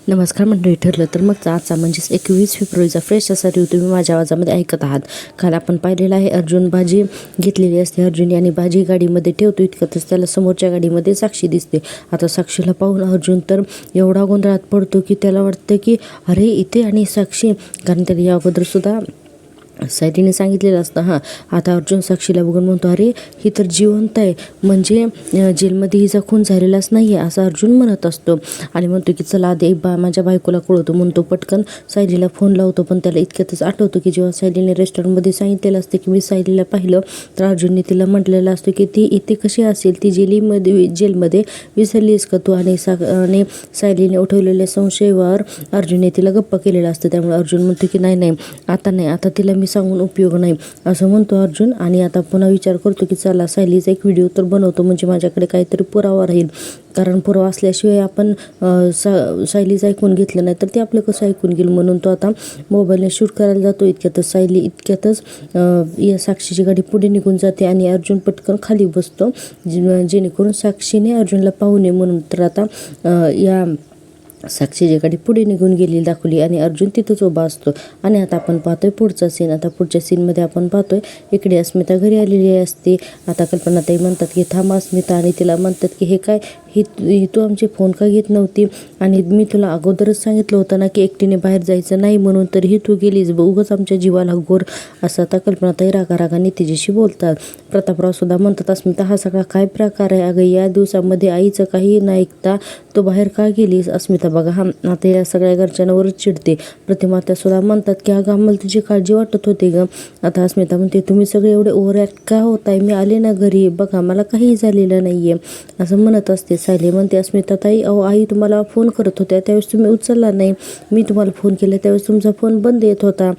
नमस्कार मंडळी. ठरलं तर मग आजचा म्हणजेच 21 फेब्रुवारीचा फ्रेश असा रिव्ह्यू तुम्ही माझ्या आवाजामध्ये ऐकत आहात. काल आपण पाहिलेलं आहे अर्जुन भाजी घेतलेली असते अर्जुन आणि भाजी गाडीमध्ये ठेवतो इतकंच त्याला समोरच्या गाडीमध्ये साक्षी दिसते. आता साक्षीला पाहून अर्जुन तर एवढा गोंधळात पडतो की त्याला वाटतं की अरे इथे आणि साक्षी, कारण त्याला या अगोदर सुद्धा सायलीने सांगितलेलं असतं. आता अर्जुन साक्षीला बघून म्हणतो अरे ही तर जिवंत आहे, म्हणजे जेलमध्ये हिचा खून झालेलाच नाही आहे असं अर्जुन म्हणत असतो आणि म्हणतो की चला आधी माझ्या बायकोला कळवतो म्हणतो. पटकन सायलीला फोन लावतो, पण त्याला इतक्यातच आठवतो की जेव्हा सायलीने रेस्टॉरंटमध्ये सांगितलेलं असते की मी सायलीला पाहिलं, तर अर्जुनने तिला म्हटलेलं असतं की ती इथे कशी असेल, ती जेलमध्ये विसरलीस का तू, आणि सायलीने उठवलेल्या संशयावर अर्जुनने तिला गप्प केलेलं असतं. त्यामुळे अर्जुन म्हणतो की नाही आता तिला मी सांगून उपयोग नाही असं म्हणतो अर्जुन. आणि आता पुन्हा विचार करतो की चला सायलीचा एक व्हिडिओ तर बनवतो, म्हणजे माझ्याकडे काहीतरी पुरावा राहील, कारण पुरावा असल्याशिवाय आपण सायलीचं ऐकून घेतलं नाही तर ते आपलं कसं ऐकून घेईल, म्हणून तो आता मोबाईलने शूट करायला जातो. इतक्यातच या साक्षीची गाडी पुढे निघून जाते आणि अर्जुन पटकन खाली बसतो जेणेकरून साक्षीने अर्जुनला पाहू नये म्हणून. तर आता या साक्षीची गाडी पुढे निघून गेलेली दाखवली आणि अर्जुन तिथंच उभा असतो. आणि आता आपण पाहतोय पुढचा सीन. आता पुढच्या सीनमध्ये आपण पाहतोय इकडे अस्मिता घरी आलेली असते. आता कल्पनाताई म्हणतात की थांबा अस्मिता, आणि तिला म्हणतात की हे काय, ही तू आमचे फोन का घेत नव्हती, आणि मी तुला अगोदरच सांगितलं होतं ना की एकटीने बाहेर जायचं नाही म्हणून, तरीही तू गेलीस, उगाच आमच्या जीवाला घोर. असं आता कल्पनाताई रागारागाने तिच्याशी बोलतात. प्रतापराव सुद्धा म्हणतात अस्मिता हा सगळा काय प्रकार आहे, अगं या दिवसामध्ये आईचं काही न ऐकता तो बाहेर का गेलीस. अस्मिता बघा आता या सगळ्या घरच्यांवरच चिडते. प्रतिमा त्या सुद्धा म्हणतात की अगं आम्हाला तुझी काळजी वाटत होती ग. आता अस्मिता म्हणते तुम्ही सगळे एवढे ओव्हर ॲक्ट का होताय, मी आले ना घरी, बघा मला काही झालेलं नाही आहे असं म्हणत असते. सायली म्हणते अस्मिता ताई अहो आई तुम्हाला फोन करत होत्या त्यावेळेस तुम्ही उचलला नाही, मी तुम्हाला फोन केला त्यावेळेस तुमचा फोन बंद येत होता.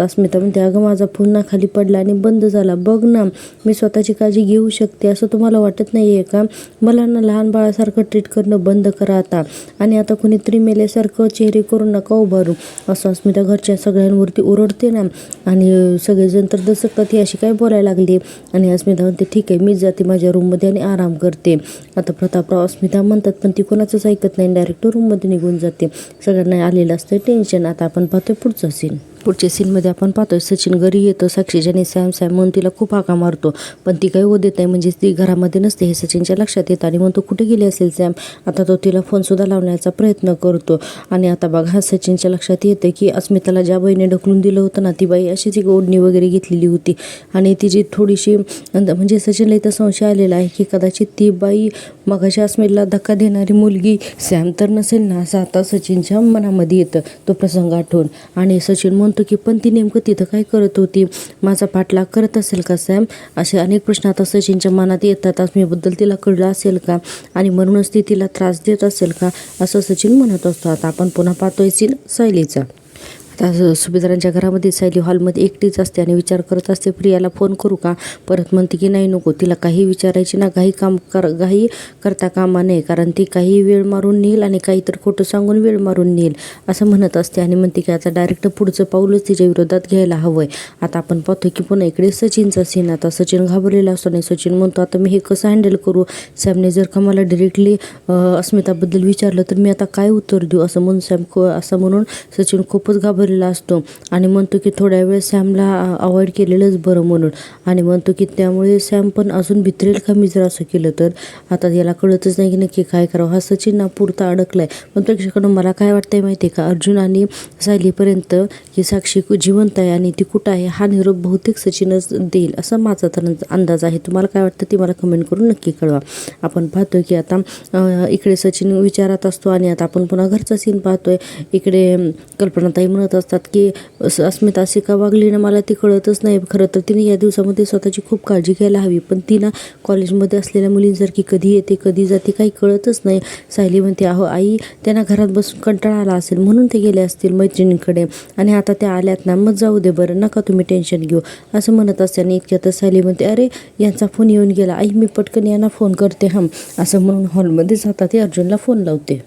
अस्मिता म्हणते अगं माझा फोन ना खाली पडला आणि बंद झाला, बघ ना मी स्वतःची काळजी घेऊ शकते असं तुम्हाला वाटत नाही आहे का, मला ना लहान बाळासारखं ट्रीट करणं बंद करा आता, आणि आता कुणीतरी मेल्यासारखं चेहरे करून नका उभारू असं अस्मिता घरच्या सगळ्यांवरती ओरडते ना. आणि सगळेजण तर दसकतात ही अशी काय बोलायला लागली. आणि अस्मिता म्हणते ठीक आहे मीच जाते माझ्या रूममध्ये आणि आराम करते. आता प्रतापराव अस्मिता म्हणतात पण ती कोणाचंच ऐकत नाही, डायरेक्ट रूममध्ये निघून जाते. सगळ्यांना आलेलं असतं टेन्शन. आता आपण पाहतोय पुढचा सीन. पुढच्या सीनमध्ये आपण पाहतोय सचिन घरी येतो. साक्षीच्याने सॅम म्हणून तिला खूप हाका मारतो, पण ती काही देत नाही, म्हणजे ती घरामध्ये नसते हे सचिनच्या लक्षात येतं आणि म्हणतो कुठे गेली असेल सॅम. आता तो तिला फोनसुद्धा लावण्याचा प्रयत्न करतो. आणि आता बघा सचिनच्या लक्षात येतं की अस्मिताला ज्या बाईने ढकलून दिलं होतं ना ती बाई अशीच एक ओढणी वगैरे घेतलेली होती, आणि तिची थोडीशी म्हणजे सचिनला इथं संशय आलेला आहे की कदाचित ती बाई मगाशी अस्मिताला धक्का देणारी मुलगी सॅम तर नसेल ना, असं आता सचिनच्या मनामध्ये येतं तो प्रसंग आठवून. आणि सचिन म्हणतो की पण ती नेमकं तिथं काय करत होती, माझा पाठलाग करत असेल का सॅम, असे अनेक प्रश्न आता सचिनच्या मनात येतात. अस्मिताबद्दल तिला कळलं असेल का, आणि म्हणूनच ती तिला त्रास देत असेल का असं सचिन म्हणत असतो. आता आपण पुन्हा पाहतोय सीन सायलीचा. आता सुभेदारांच्या घरामध्ये सायली हॉलमध्ये एकटीच असते आणि विचार करत असते प्रियाला फोन करू का, परत म्हणते की नाही नको, तिला काही विचारायची ना घाई करता कामा नये, कारण ती काही वेळ मारून नेईल आणि काहीतरी खोटं सांगून वेळ मारून नेईल असं म्हणत असते. आणि म्हणते की आता डायरेक्ट पुढचं पाऊलच तिच्या विरोधात घ्यायला हवंय. आता आपण पाहतो की पुन्हा इकडे सचिनचा सीन. आता सचिन घाबरलेला असतो आणि सचिन म्हणतो आता मी हे कसं हँडल करू, सॅमने जर का मला डिरेक्टली अस्मिताबद्दल विचारलं तर मी आता काय उत्तर देऊ, असं म्हणून सचिन खूपच घाबरलेला असतो आणि म्हणतो की थोड्या वेळ सॅमला अवॉइड केलेलंच बरं म्हणून. आणि म्हणतो की त्यामुळे सॅम पण अजून भित्रेल का मी जर असं केलं तर. आता याला कळतच नाही की नक्की काय करावं. हा सचिन ना पुरता अडकलाय. पण प्रेक्षकांना मला काय वाटतंय माहिती आहे का, अर्जुन आणि सायलीपर्यंत ही साक्षी जिवंत आहे आणि ती कुठं आहे हा निरोप बहुतेक सचिनच देईल असं माझा तर अंदाज आहे. तुम्हाला काय वाटतं ती मला कमेंट करून नक्की कळवा. आपण पाहतोय की आता इकडे सचिन विचारात असतो आणि आता आपण पुन्हा घरचा सीन पाहतोय. इकडे कल्पनाताई म्हणत असतात की अस्मिता अशी का वागली ना मला ती कळतच नाही. खरं तर तिने या दिवसामध्ये स्वतःची खूप काळजी घ्यायला हवी, पण ती ना कॉलेजमध्ये असलेल्या मुलींसारखी कधी येते कधी जाते काही कळतच नाही. सायली म्हणते अहो आई त्यांना घरात बसून कंटाळा आला असेल म्हणून ते गेले असतील मैत्रिणींकडे, आणि आता त्या आल्यात ना मग जाऊ दे बरं, नका तुम्ही टेन्शन घेऊ असं म्हणत असते. आणि इतक्यातच सायली म्हणते अरे यांचा फोन येऊन गेला, आई मी पटकन यांना फोन करते असं म्हणून हॉलमध्ये जातात ते अर्जुनला फोन लावते.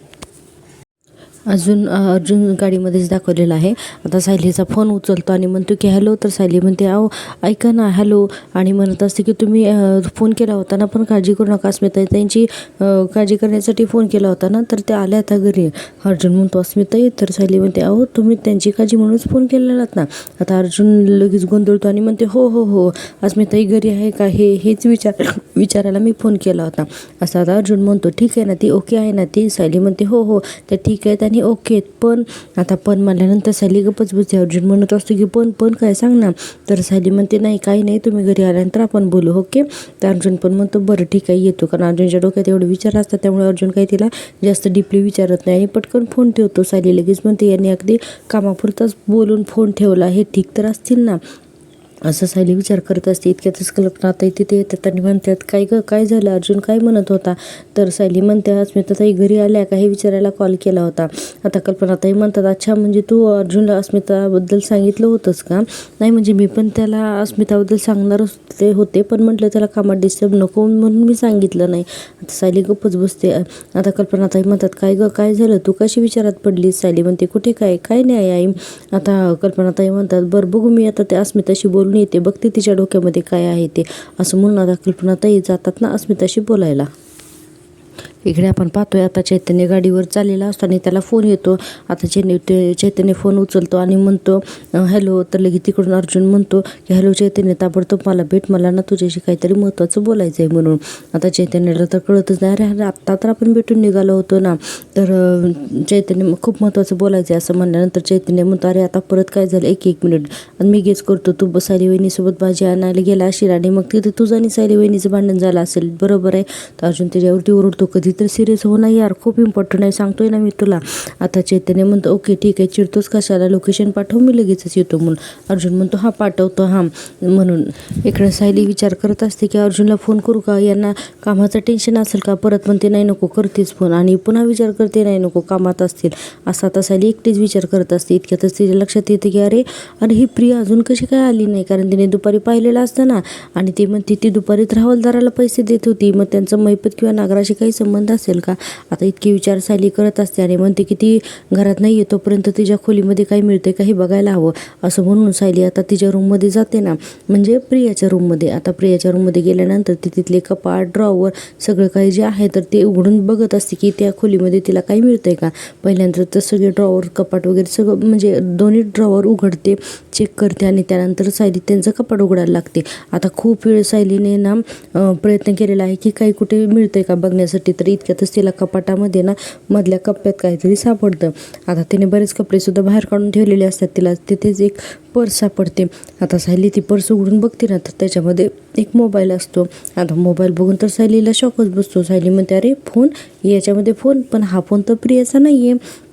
अजून अर्जुन गाडीमध्येच दाखवलेला आहे. आता सायलीचा फोन उचलतो आणि म्हणतो की हॅलो. तर सायली म्हणते अहो ऐका ना हॅलो, आणि म्हणत असते की तुम्ही फोन केला होता ना, पण काळजी करू नका अस्मिताई त्यांची काळजी करण्यासाठी फोन केला होता ना, तर त्या आल्या आता घरी. अर्जुन म्हणतो अस्मिताई. तर सायली म्हणते अहो तुम्ही त्यांची काळजी म्हणूनच फोन केलेलात ना. आता अर्जुन लगेच गोंधळतो आणि म्हणते हो हो हो अस्मिताई घरी आहे का हेच विचारायला मी फोन केला होता. असं आता अर्जुन म्हणतो ठीक आहे ना, ती ओके आहे ना ती. सायली म्हणते हो हो त्या ठीक आहेत आणि ओके. पण आता पण म्हणल्यानंतर सायली गप्पच बसते. अर्जुन म्हणत असतो की पण काय सांग ना. तर सायली म्हणते नाही काही नाही, तुम्ही घरी आल्यानंतर आपण बोलू ओके. तर अर्जुन पण म्हणतो बरं ठीक आहे येतो, कारण अर्जुनच्या डोक्यात एवढे विचार असतात त्यामुळे अर्जुन काही तिला जास्त डीपली विचारत नाही आणि पटकन फोन ठेवतो. सायली लगेच म्हणते यांनी अगदी कामापुरताच बोलून फोन ठेवला, हे ठीक तर असतील ना, असं सायली विचार करत असते. इतक्यातच कल्पनाताई तिथे येतात आणि म्हणतात काय झालं अर्जुन काय म्हणत होता. तर सायली म्हणते अस्मिताताई घरी आल्या का हे विचारायला कॉल केला होता. आता कल्पनाताई म्हणतात अच्छा म्हणजे तू अर्जुनला अस्मिताबद्दल सांगितलं होतंस का. नाही म्हणजे मी पण त्याला अस्मिताबद्दल सांगणारच होते, पण म्हटलं त्याला कामात डिस्टर्ब नको म्हणून मी सांगितलं नाही. आता सायली गप्पच बसते. आता कल्पनाताई म्हणतात काय झालं तू कशी विचारात पडलीस. सायली म्हणते कुठे काय नाही आई. आता कल्पनाताई म्हणतात बरं बघू मी आता त्या अस्मिताशी बोलून येते, बघते तिच्या डोक्यामध्ये काय आहे ते. असं म्हणून आता कल्पनाताई जातात ना अस्मिताशी बोलायला. इकडे आपण पाहतोय आता चैतन्य गाडीवर चाललेला असतो आणि त्याला फोन येतो. आता चैतन्य फोन उचलतो आणि म्हणतो हॅलो. तर लगेच तिकडून अर्जुन म्हणतो की हॅलो चैतन्य ताबडतोब मला भेट, मला ना तुझ्याशी काहीतरी महत्त्वाचं बोलायचं आहे म्हणून. आता चैतन्याला तर कळतच नाही, अरे आत्ता तर आपण भेटून निघालो होतो ना. तर चैतन्य खूप महत्त्वाचं बोलायचं आहे असं म्हणल्यानंतर चैतन्य म्हणतो अरे आता परत काय झालं एक मिनिट. आणि मी गेस करतो तू सायली वहिनीसोबत भाजी आणायला गेला असेल आणि मग तिथे तुझं आणि सायली वहिनीचं भांडण झालं असेल बरोबर आहे. तर अर्जुन त्याच्यावरती ओरडतो कधी तर सिरियस हो ना यार, खूप इम्पॉर्टंट आहे सांगतोय ना मी तुला. आता चैतन्य म्हणतो ओके ठीक आहे, चिडतोच कशाला, लोकेशन पाठव मी लगेचच येतो म्हणून. अर्जुन म्हणतो हा पाठवतो हां म्हणून. इकडे सायली विचार करत असते की अर्जुनला फोन करू का, यांना कामाचं टेन्शन असेल का. परत म्हणते नाही नको करतेच फोन, आणि पुन्हा विचार करते नाही नको कामात असतील. असा आता सायली एकटीच विचार करत असते. इतक्यातच तिच्या लक्षात येते की अरे ही प्रिया अजून कशी काय आली नाही, कारण तिने दुपारी पाहिलेलं असतं ना. आणि ती म्हणते ती दुपारीत राहुलदाराला पैसे देत होती, मग त्यांचं मैपत किंवा नागराशी काही संबंध असेल का. आता इतकी विचार सायली करत असते आणि म्हणते की ती घरात नाही आहे तोपर्यंत तिच्या खोलीमध्ये काही मिळते काही बघायला हवं. असं म्हणून सायली आता तिच्या रूममध्ये जाते ना, म्हणजे प्रियाच्या रूममध्ये. आता प्रियाच्या रूममध्ये गेल्यानंतर ती तिथले कपाट ड्रॉवर सगळं काही जे आहे तर ते उघडून बघत असते की त्या खोलीमध्ये तिला काही मिळतंय का. पहिल्यांदा तर सगळे ड्रॉवर कपाट वगैरे सगळं म्हणजे दोन्ही ड्रॉवर उघडते, चेक करते आणि त्यानंतर सायली त्यांचं कपाट उघडायला लागते. आता खूप वेळ सायलीने ना प्रयत्न केलेला आहे की काही कुठे मिळतंय का बघण्यासाठी. तर इतक्यातच तिला कपाटामध्ये ना मधल्या कप्प्यात काहीतरी सापडतं. आता तिने बरेच कपडेसुद्धा बाहेर काढून ठेवलेले असतात, तिला तिथेच एक पर्स सापडते. आता सायली ती पर्स उघडून बघते ना, तर त्याच्यामध्ये एक मोबाईल असतो. आता मोबाईल बघून तर सायलीला शॉकच बसतो. सायली म्हणते अरे फोन, याच्यामध्ये फोन, पण हा फोन तर प्रियाचा नाही आहे.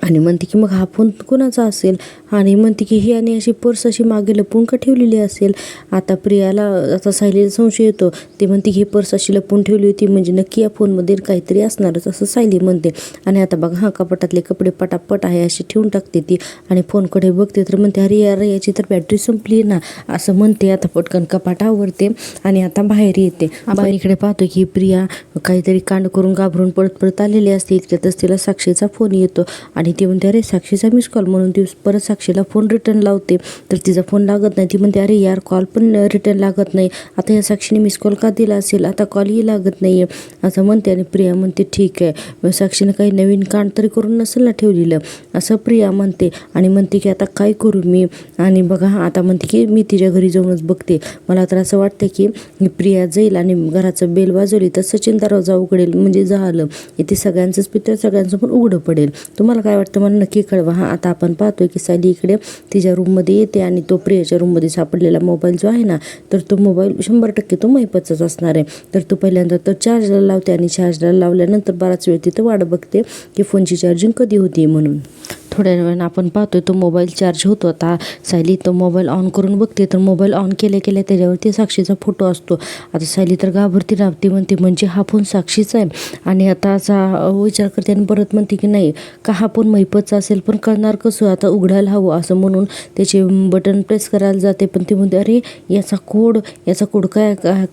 आणि म्हणते की मग हा फोन कोणाचा असेल, आणि म्हणते की ही आणि अशी पर्स अशी मागे लपून का ठेवलेली असेल. आता प्रियाला आता सायलीला संशय येतो. ते म्हणते की ही पर्स अशी लपून ठेवली होती म्हणजे नक्की या फोनमध्ये काहीतरी असणारच असं सायली म्हणते. आणि आता बघा हा कपाटातले कपडे पटापट आहे अशी ठेवून टाकते ती आणि फोनकडे बघते तर म्हणते अरे यार याची तर बॅटरी संपली ना असं म्हणते. आता पटकन कपाट आवरते आणि आता बाहेर येते. आपण इकडे पाहतो की प्रिया काहीतरी कांड करून घाबरून पळत आलेली असते. इतक्यातच तिला साक्षीचा फोन येतो आणि ती म्हणते अरे साक्षीचा मिस कॉल, म्हणून ती परत साक्षीला फोन रिटर्न लावते. तर तिचा फोन लागत नाही. ती म्हणते अरे यार कॉल पण रिटर्न लागत नाही, आता या साक्षीने मिस कॉल का दिला असेल, आता कॉलही लागत नाही आहे असं म्हणते. आणि प्रिया म्हणते ठीक आहे साक्षीने काही नवीन कांड तरी करून नसेल ना ठेवलेलं असं प्रिया म्हणते. आणि म्हणते की आता काय करू मी. आणि बघा आता म्हणते की मी तिच्या घरी जाऊनच बघते. मला तर असं वाटतं की प्रिया जाईल आणि घराचं बेल वाजवली तर सचिन दरवाजा उघडेल म्हणजे झालं, इथे सगळ्यांचंच पितळ सगळ्यांचं पण उघडं पडेल. तुम्हाला काय वाटतं मला नक्की कळवा. आता आपण पाहतोय की सायली इकडे तिच्या रूममध्ये येते आणि तो प्रियाच्या रूममध्ये सापडलेला मोबाईल जो आहे ना, तर तो मोबाईल 100% तो मैपतचाच असणार आहे. तर तो पहिल्यांदा तर चार्जला लावते आणि चार्जला लावल्यानंतर बराच वेळ तिथं वाट बघते की फोनची चार्जिंग कधी होती म्हणून. थोड्या वेळानं आपण पाहतोय तो मोबाईल चार्ज होतो. आता सायली तो मोबाईल ऑन करून बघते तर मोबाईल ऑन केल्या केल्या त्याच्यावरती साक्षीचा फोटो असतो. आता सायली तर घाबरती राहते, म्हणते म्हणजे हा फोन साक्षीचा आहे. आणि आता असा विचार करते आणि परत म्हणते की नाही का हा फोन महिपतचा असेल, पण कळणार कसं, आता उघडायला हवं असं म्हणून त्याचे बटन प्रेस करायला जाते. पण ते म्हणते अरे याचा कोड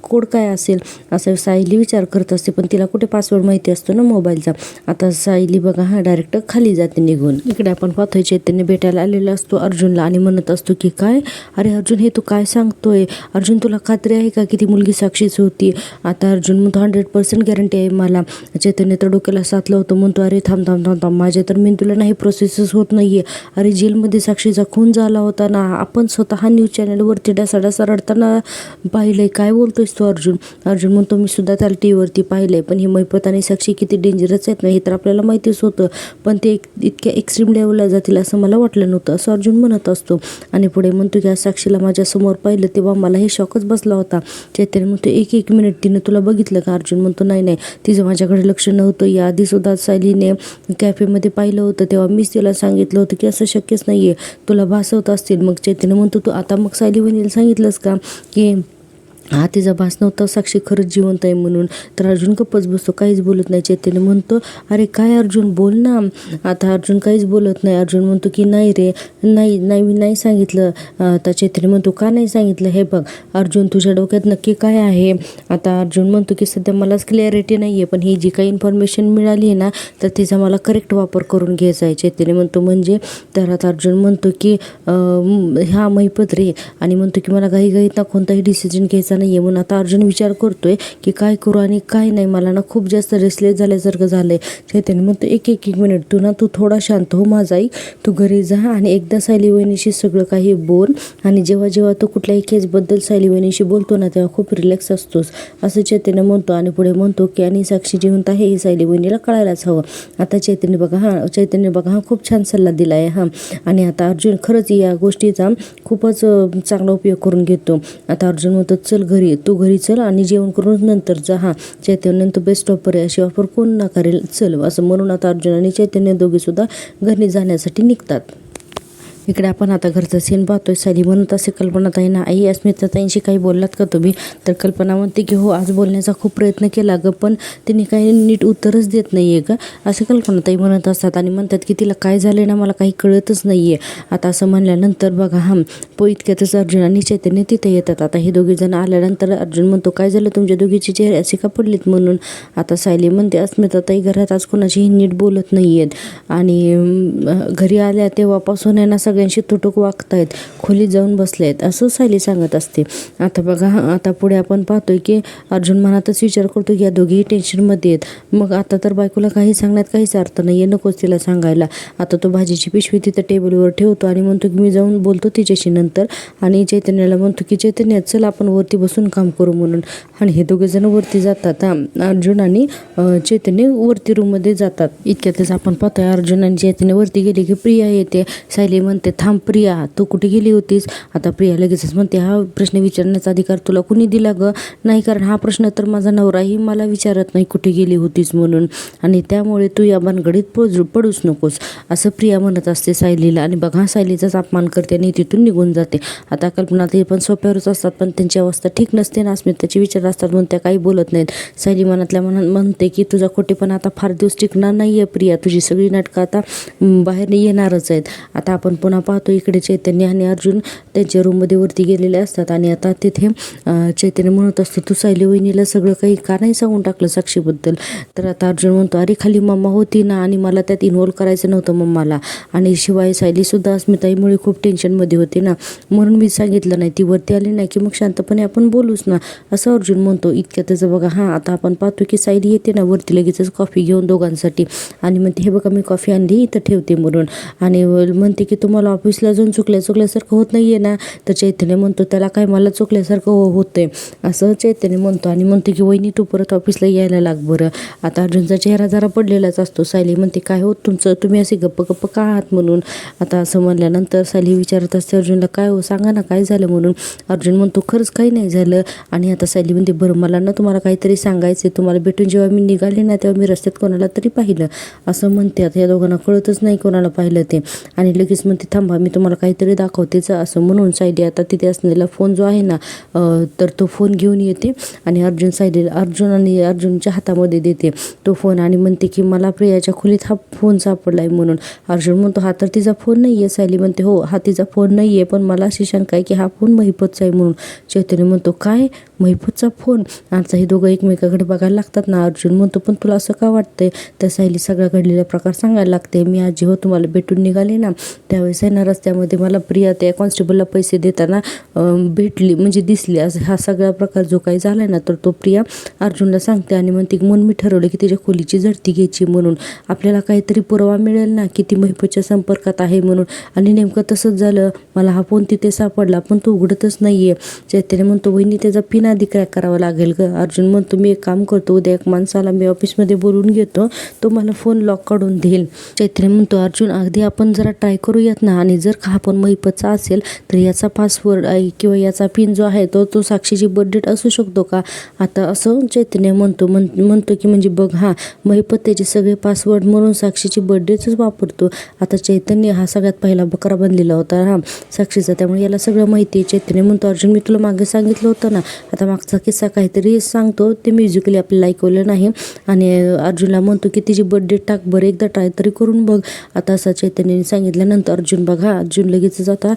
कोड काय असेल असं सायली विचार करत असते. पण तिला कुठे पासवर्ड माहिती असतो ना मोबाईलचा. आता सायली बघा डायरेक्ट खाली जाते निघून. इकडे आपण पाहतोय चैतन्य भेटायला आलेला असतो अर्जुनला आणि म्हणत असतो की काय, अरे अर्जुन हे तू काय सांगतोय, अर्जुन तुला खात्री आहे का की ती मुलगी साक्षीच होती. आता अर्जुन म्हणतो 100% गॅरंटी आहे मला. चैतन्य तर डोक्याला साथ लावतो, म्हणतो अरे थांब थांब थांब थांब, माझ्या तर मेंदूला नाही प्रोसेसच होत नाहीये. अरे जेलमध्ये साक्षीचा खून झाला होता ना, आपण स्वतः न्यूज चॅनलवरती डासाडासा रडताना पाहिलंय. काय बोलतोयस तू अर्जुन. अर्जुन म्हणतो मी सुद्धा त्याला टीव्हीवरती पाहिलंय, पण ही महिपत आणि साक्षी किती डेंजरस आहेत ना हे तर आपल्याला माहितीच होतं, पण ते इतक्या एक्स्ट्रीम लेवलला जातील असं मला वाटलं नव्हतं असं अर्जुन म्हणत असतो. आणि पुढे म्हणतो की आज साक्षीला माझ्यासमोर पाहिलं तेव्हा मला हे शॉकच बसला होता. चैतन्य म्हणतो एक मिनिट, तिने तुला बघितलं का. अर्जुन म्हणतो नाही तिचं माझ्याकडे लक्ष नव्हतं. याआधी सुद्धा सायलीने कॅफेमध्ये पाहिलं होतं तेव्हा मीच तिला सांगितलं होतं की असं शक्यच नाहीये, तुला भासवत असतील. मग चैतन्य म्हणतो तू आता मग सायली वहिनीला सांगितलंस का की हा तिचा भास नव्हता, साक्षी खरंच जिवंत आहे म्हणून. तर अर्जुन गप्पच बसतो, काहीच बोलत नाही. चैतन्य म्हणतो अरे काय अर्जुन बोल ना. आता अर्जुन काहीच बोलत नाही. अर्जुन म्हणतो की नाही रे नाही मी नाही सांगितलं. आता चैतन्य म्हणतो का नाही सांगितलं, हे बघ अर्जुन तुझ्या डोक्यात नक्की काय आहे. आता अर्जुन म्हणतो की सध्या मलाच क्लॅरिटी नाही आहे, पण ही जी काही इन्फॉर्मेशन मिळाली आहे ना तर तिचा मला करेक्ट वापर करून घ्यायचा आहे. चैतन्य म्हणतो म्हणजे. तर आता अर्जुन म्हणतो की हा महिपत रे, आणि म्हणतो की मला घाईघाईत ना कोणताही डिसिजन घ्यायचा नाहीये. म्हणून आता अर्जुन विचार करतोय की काय करू आणि काय नाही. मला ना खूप जास्त रेसलेस झाल्यासारखं झालंय. चैतन्य म्हणतो एक मिनिट, तू थोडा शांत हो माझा ऐक, तू घरी जा आणि एकदा सायली वहिनीशी सगळं काही बोल. आणि जेव्हा तू कुठल्याही केसबद्दल सायली वहिनीशी बोलतो ना तेव्हा खूप रिलॅक्स असतोस असं चैतन्य म्हणतो. आणि पुढे म्हणतो की आणि साक्षी जिवंत आहे हे सायली वहिनीला कळायलाच हवं. आता चैतन्य बघा हा खूप छान सल्ला दिला आहे हा. आणि आता अर्जुन खरंच या गोष्टीचा खूपच चांगला उपयोग करून घेतो. आता अर्जुन म्हणतो चल तू घरी चल आणि जेवण करून नंतर जा. हा चैतन्य तो बेस्ट ऑफर आहे, अशी ऑफर कोण नाकारेल, चल असं म्हणून आता अर्जुन आणि चैतन्य दोघे सुद्धा घरी जाण्यासाठी निघतात. इकडे आपण आता घरचा सीन पाहतोय. सायली म्हणत असे कल्पनाताई ना, आई अस्मिताताईंशी काही बोललात का तुम्ही. तर कल्पना म्हणते की हो आज बोलण्याचा खूप प्रयत्न केला ग, पण त्यांनी काही नीट उत्तरच देत नाहीये का असं कल्पनाताई म्हणत असतात. आणि म्हणतात की तिला काय झालं ना मला काही कळतच नाहीये. आता असं म्हणल्यानंतर बघा इतक्यातच अर्जुन आणि चैतन्य तिथे येतात. आता हे दोघे जण आल्यानंतर अर्जुन म्हणतो काय झालं तुमच्या दोघीचे चेहरे असे का पडलेत म्हणून. आता सायली म्हणते अस्मिताताई घरात आज कोणाशीही नीट बोलत नाहीयेत आणि घरी आल्या तेव्हापासून आहे ना सगळ्यांशी तुटक वागतायत, खोलीत जाऊन बसलेत असं सायली सांगत असते. आता बघा आता पुढे आपण पाहतोय की अर्जुन मनातच विचार करतो की या दोघेही टेन्शनमध्ये आहेत. मग आता तर बायकोला काही सांगण्यात काहीच अर्थ नाहीये, नकोच तिला सांगायला. आता तो भाजीची पिशवी तिथं टेबलवर ठेवतो आणि म्हणतो की मी जाऊन बोलतो तिच्याशी नंतर. आणि चैतन्याला म्हणतो की चैतन्य चल आपण वरती बसून काम करू म्हणून. आणि हे दोघे जण वरती जातात. अर्जुन आणि चैतन्य वरती रूममध्ये जातात. इतक्यातच आपण पाहतोय अर्जुन आणि चैतन्य वरती गेले की प्रिया येते. सायली म्हणते थांब प्रिया तू कुठे गेली होतीस. आता प्रिया लगेचच म्हणते हा प्रश्न विचारण्याचा अधिकार तुला कुणी दिला ग. नाही कारण हा प्रश्न तर माझा नवराही मला विचारत नाही कुठे गेली होतीस म्हणून, आणि त्यामुळे तू या भानगडीत पडूच नकोस असं प्रिया म्हणत असते सायलीला. आणि बघा सायलीचाच अपमान करते आणि तिथून निघून जाते. आता कल्पना ते पण सोप्यावरच असतात, पण त्यांची अवस्था ठीक नसते ना, अस्मिताचे विचार असतात म्हणून त्या काही बोलत नाहीत. सायली मनातल्या मनात म्हणते की तुझा खोटेपणा आता फार दिवस टिकणार नाहीये प्रिया, तुझी सगळी नाटकं आता बाहेर येणारच आहेत. आता आपण पुन्हा पाहतो इकडे चैतन्य आणि अर्जुन त्यांच्या रूममध्ये वरती गेलेले असतात. आणि आता तिथे चैतन्य म्हणत असतो तू सायली वहिनीला सगळं काही का नाही सांगून टाकलं साक्षीबद्दल. तर आता अर्जुन म्हणतो अरे खाली मम्मा होती ना आणि मला त्यात इन्व्हॉल्व करायचं नव्हतं मम्माला, आणि शिवाय सायलीसुद्धा अस्मिताईमुळे खूप टेन्शनमध्ये होती ना म्हणून मी सांगितलं नाही. ती वरती आली नाही की मग शांतपणे आपण बोलूच ना असं अर्जुन म्हणतो. इतक्यातच बघा आता आपण पाहतो की सायली येते ना वरती लगेचच कॉफी घेऊन दोघांसाठी आणि म्हणते हे बघा मी कॉफी आणली इथं ठेवते म्हणून. आणि म्हणते की तुम्हाला तुम्हाला ऑफिसला जाऊन चुकल्यासारखं होत नाही आहे ना? तर चैतन्य म्हणतो त्याला काय मला चुकल्यासारखं होतंय असं चैतन्य म्हणतो आणि म्हणते की वहिनी तू परत ऑफिसला यायला लाग बरं. आता अर्जुनचा चेहरा जरा पडलेलाच असतो. सायली म्हणते काय होत तुमचं, तुम्ही असे गप्प गप्प का आहात म्हणून. आता असं म्हणल्यानंतर सायली विचारत असते अर्जुनला काय हो सांगा ना काय झालं म्हणून. अर्जुन म्हणतो खरंच काही नाही झालं. आणि आता सायली म्हणते बरं मला ना तुम्हाला काहीतरी सांगायचं तुम्हाला भेटून जेव्हा मी निघाले ना तेव्हा मी रस्त्यात कोणाला तरी पाहिलं असं म्हणते. आता या दोघांना कळतच नाही कोणाला पाहिलं ते आणि लगेच म्हणते थांबा मी तुम्हाला काहीतरी दाखवतेच असं म्हणून सायली आता तिथे असलेला फोन जो आहे ना तर तो फोन घेऊन येते आणि अर्जुनच्या हातामध्ये देते तो फोन आणि म्हणते की मला प्रियाच्या खोलीत हा फोन सापडलाय म्हणून. अर्जुन म्हणतो हा तर तिचा फोन नाही आहे. सायली म्हणते हो हा तिचा फोन नाही आहे पण मला अशी शंका आहे की हा फोन महिपतचा आहे म्हणून. चैतन्य म्हणतो काय महिपतचा फोन. आता हे दोघं एकमेकाकडे बघायला लागतात ना. अर्जुन म्हणतो पण तुला असं का वाटतंय. तर सायली सगळा घडलेला प्रकार सांगायला लागते. मी आज जेव्हा तुम्हाला भेटून निघाले ना त्यावेळेस आहे ना रस्त्यामध्ये मला प्रिया त्या कॉन्स्टेबलला पैसे देताना भेटली म्हणजे दिसली. असं हा सगळा प्रकार जो काही झाला ना तर तो प्रिया अर्जुनला सांगते आणि म्हणते म्हणून मी ठरवलं की तिच्या खोलीची झडती घ्यायची म्हणून आपल्याला काहीतरी पुरावा मिळेल ना की ती महिपतच्या संपर्कात आहे म्हणून. आणि नेमकं तसंच झालं. मला हा फोन तिथे सापडला पण तो उघडतच नाही आहे. चैतन्य म्हणतो वहिनी त्याचा पिन आधी क्रॅक करावा लागेल गं. अर्जुन म्हणतो मी एक काम करतो उद्या एक माणसाला मी ऑफिसमध्ये बोलवून घेतो तो मला फोन लॉक काढून देईल. चैतन्य म्हणतो अर्जुन अगदी आपण जरा ट्राय करूयात ना आणि जर हा फोन महिपतचा असेल तर याचा पासवर्ड किंवा याचा पिन जो आहे तो साक्षीची बर्थ डेट असू शकतो का. आता असं चैतन्य म्हणतो की म्हणजे बघ हा महिपत त्याचे सगळे पासवर्ड म्हणून साक्षीची बर्थ डेटच वापरतो. आता चैतन्य हा सगळ्यात पहिला बकरा बनलेला होता हा साक्षीचा त्यामुळे याला सगळं माहिती आहे. चैतन्य म्हणतो अर्जुन मी तुला मागे सांगितलं होतं ना आता मागचा किस्सा काहीतरी सांगतो ते म्युझिकली आपल्याला ऐकवलं नाही आणि अर्जुनला म्हणतो की तिची बर्थ डेट टाक बरं एकदा ट्राय तरी करून बघ. आता असं चैतन्याने सांगितल्यानंतर अर्जुन बघा अर्जुन लगेचच आता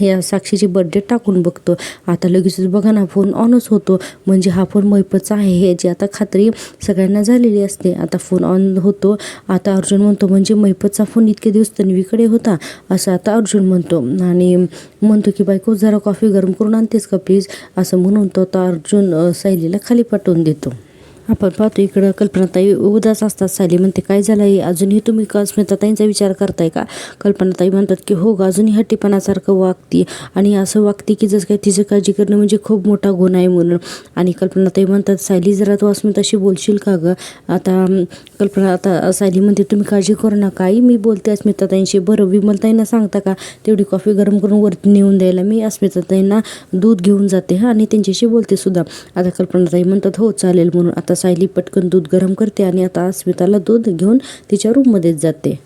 या साक्षीची बर्थ डेट टाकून बघतो. आता लगेचच बघा ना फोन ऑनच होतो म्हणजे हा फोन महिपतचा आहे ह्याची आता खात्री सगळ्यांना झालेली असते. आता फोन ऑन होतो. आता अर्जुन म्हणतो म्हणजे महिपतचा फोन इतके दिवस तन्वीकडे होता असं आता अर्जुन म्हणतो आणि म्हणतो की बायको जरा कॉफी गरम करून आणतेस का प्लीज असं म्हणून तो आता अर्जुन सायलीला खाली पाठवून देतो. आपण पाहतो इकडं कल्पनाताई उदास असतात. सायली म्हणते काय झालं आहे अजूनही तुम्ही स्मिताताईंचा विचार करताय का. कल्पनाताई म्हणतात की हो ग अजूनही हट्टीपणासारखं वागती आणि असं वागते की जसं काय तिची काळजी करणं म्हणजे खूप मोठा गुन्हा आहे म्हणून. आणि कल्पनाताई म्हणतात सायली जरा तू अस्मिताशी बोलशील का गं. आता सायली म्हणते तुम्ही काळजी करू नका आई मी बोलते अस्मिताताईंशी. बरं विमलताईंना सांगता का तेवढी कॉफी गरम करून वरती नेऊन द्यायला. मी अस्मिताताईंना दूध घेऊन जाते आणि त्यांच्याशी बोलते सुद्धा. आता कल्पनाताई म्हणतात हो चालेल म्हणून. आता सायली पटकन दूध गरम करते आणि आता अस्मिताला दूध घेऊन तिच्या रूममध्येच जाते.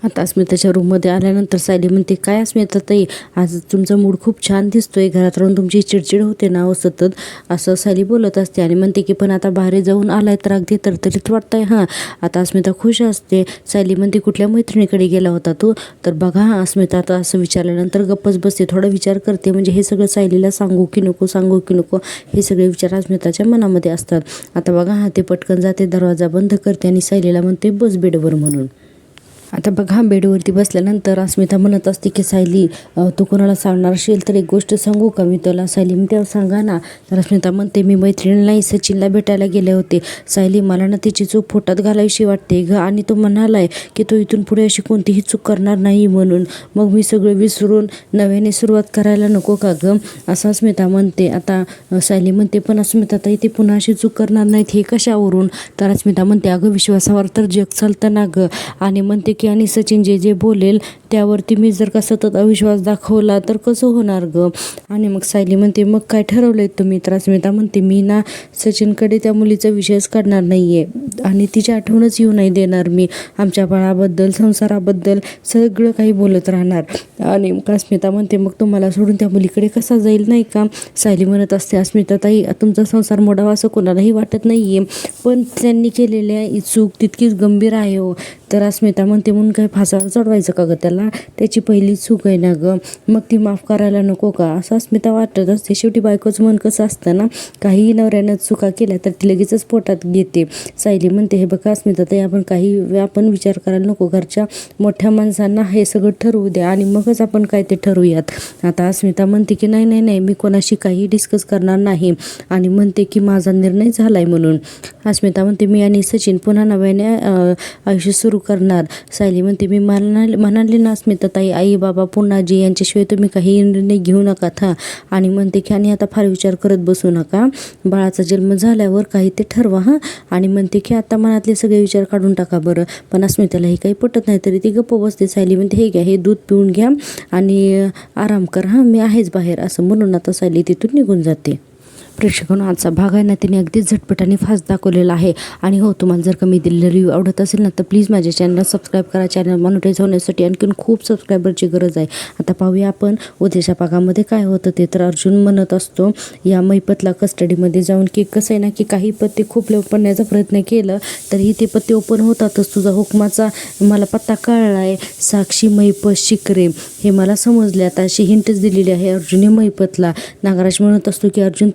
आता अस्मिताच्या रूममध्ये आल्यानंतर सायली म्हणते काय अस्मिताताई आज तुमचा मूड खूप छान दिसतोय घरात राहून तुमची चिडचिड होते ना सतत असं सायली बोलत असते आणि म्हणते की पण आता बाहेर जाऊन आलाय तर अगदी तरतरीत वाटतंय हां. आता अस्मिता खुश असते. सायली म्हणते कुठल्या मैत्रिणीकडे गेला होता तू. तर बघा हां अस्मिता आता असं विचारल्यानंतर गप्पच बसते थोडा विचार करते म्हणजे हे सगळं सायलीला सांगू की नको हे सगळे विचार अस्मिताच्या मनामध्ये असतात. आता बघा हां ते पटकन जाते दरवाजा बंद करते आणि सायलीला म्हणते बस बेडवर म्हणून. आता बघा बेडवरती बसल्यानंतर अस्मिता म्हणत असते की सायली तू कोणाला सांगणार असेल तर एक गोष्ट सांगू का मी तुला. सायली मी तेव्हा सांगा ना. तर अस्मिता म्हणते मी मैत्रिणीलाही सचिनला भेटायला गेले होते. सायली मला ना तिची चूक पोटात घालावीशी वाटते ग आणि तो म्हणालाय की तो इथून पुढे अशी कोणतीही चूक करणार नाही म्हणून. मग मी सगळं विसरून नव्याने सुरुवात करायला नको का ग असं अस्मिता म्हणते. आता सायली म्हणते पण अस्मिता ताई ते पुन्हा अशी चूक करणार नाहीत हे कशावरून. तर अस्मिता म्हणते अगं विश्वासावर तर जग चालतं ना ग आणि म्हणते की आणि सचिन जे बोलेल त्यावरती मी जर का सतत अविश्वास दाखवला तर कसं होणार ग. आणि मग सायली म्हणते मग काय ठरवलंय तुम्ही. तर अस्मिता म्हणते मी ना सचिनकडे त्या मुलीचा विषयच काढणार नाहीये आणि तिची आठवणच येऊ नाही देणार. मी आमच्या बाळाबद्दल संसाराबद्दल सगळं काही बोलत राहणार. आणि अस्मिता म्हणते मग तुम्हाला सोडून त्या मुलीकडे कसा जाईल नाही का. सायली म्हणत असते अस्मिता ताई तुमचा संसार मोडावा असं कोणालाही वाटत नाहीये पण त्यांनी केलेल्या चूक तितकीच गंभीर आहे हो. तर अस्मिता म्हणते म्हणून काय फासावर चढवायचं का ग त्याला त्याची पहिली चूक आहे ना ग मग ती माफ करायला नको का असं अस्मिता वाटत असते. शेवटी बायकोचं मन कसं असतं ना काही नवऱ्यानं चुका केल्या तर ती लगेचच पोटात घेते. सायली म्हणते हे बघा अस्मिता ताई आपण विचार करायला नको. घरच्या मोठ्या माणसांना हे सगळं ठरवू द्या आणि मगच आपण काय ते ठरवूयात. आता अस्मिता म्हणते की नाही मी कोणाशी काही डिस्कस करणार नाही आणि म्हणते की माझा निर्णय झालाय म्हणून. अस्मिता म्हणते मी आणि सचिन पुन्हा नव्याने आयुष्य सुरू करणार. सायली म्हणते मी म्हणाले ना ना अस्मिताताई, आई बाबा पुन्हाजी यांच्याशिवाय तुम्ही काही निर्णय घेऊ नका था. आणि म्हणते की आणि आता फार विचार करत बसू नका, बाळाचा जन्म झाल्यावर काही ते ठरवा हां. आणि म्हणते की आता मनातले सगळे विचार काढून टाका बरं. पण अस्मिताला हे काही पटत नाही, तरी ती गप्प बसते. सायली म्हणते हे घ्या, हे दूध पिऊन घ्या आणि आराम कर हां, मी आहेच बाहेर असं म्हणून आता सायली तिथून निघून जाते. प्रेक्षकांनो, आजचा भाग आहे ना त्याने अगदी झटपट आणि फास्ट दाखवलेला आहे. आणि हो, तुम्हाला जर का मी दिलेला रिव्ह्यू आवडत असेल ना तर प्लीज माझ्या चॅनलला सबस्क्राईब करा. चॅनल मॉनिटाईज होण्यासाठी आणखीन खूप सबस्क्रायबरची गरज आहे. आता पाहूया आपण उद्याच्या भागामध्ये काय होतं ते. तर अर्जुन म्हणत असतो या मैपतला कस्टडीमध्ये जाऊन की कसं आहे ना की काही पत्ते खूप पडण्याचा प्रयत्न केलं तरीही ते पत्ते ओपन होतातच. तुझा हुकमाचा मला पत्ता कळला आहे, साक्षी मैपत शिकरे हे मला समजले आता, अशी हिंटच दिलेली आहे अर्जुनने मैपतला. नागराज म्हणत असतो की अर्जुन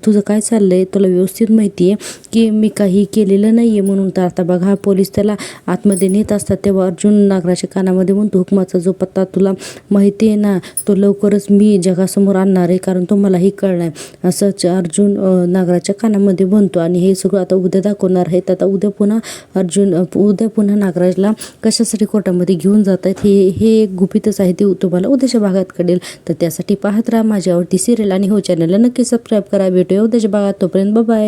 तुझं काय चाललंय, तुला व्यवस्थित माहिती आहे की मी काही केलेलं नाही आहे म्हणून. तर आता बघा पोलीस त्याला आतमध्ये नेत असतात तेव्हा अर्जुन नागराच्या कानामध्ये म्हणतो हुकमाचा जो पत्ता तुला माहिती आहे ना तो लवकरच मी जगासमोर आणणार आहे, कारण तो मलाही कळला आहे असंच अर्जुन नागराच्या कानामध्ये म्हणतो. आणि हे सगळं आता उद्या दाखवणार आहेत. आता उद्या पुन्हा नागराजला कशासाठी कोर्टामध्ये घेऊन जात आहेत हे एक गुपितच आहे, ते तुम्हाला उद्याच्या भागात कळेल. तर त्यासाठी पाहत राहा माझी आवडती सिरियल आणि हो चॅनलला नक्की सबस्क्राईब करा. भेटूया उद्याच्या भागात, तोपर्यंत बाय.